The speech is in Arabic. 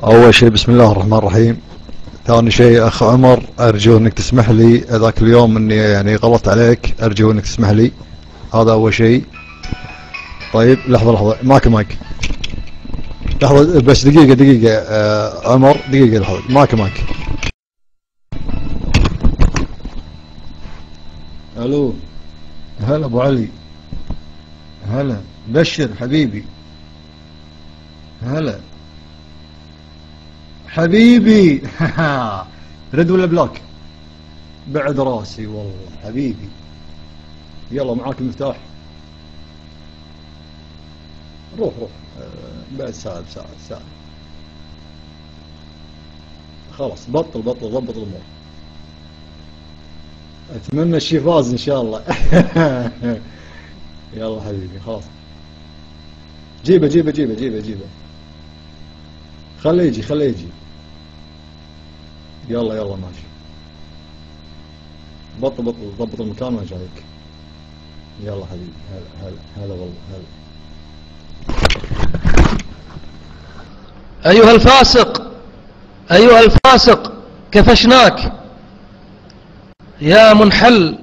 أول شيء بسم الله الرحمن الرحيم. ثاني شيء أخ عمر، أرجو أنك تسمح لي ذاك اليوم أني يعني غلطت عليك، أرجو أنك تسمح لي. هذا أول شيء. طيب لحظة مايك لحظة بس دقيقة عمر دقيقة لحظة مايك. ألو، هلا أبو علي، هلا بشر حبيبي، هلا حبيبي رد ولا بلوك؟ بعد راسي والله حبيبي. يلا معاك المفتاح، روح بعد ساعة خلاص. بطل ضبط الأمور. أتمنى الشي فاز إن شاء الله يلا حبيبي خلاص، جيبه خليه يجي. يلا ماشي. بطل ضبط المكان وانا جايك. يلا حبيبي، هلا والله هلا. أيها الفاسق كفشناك يا منحل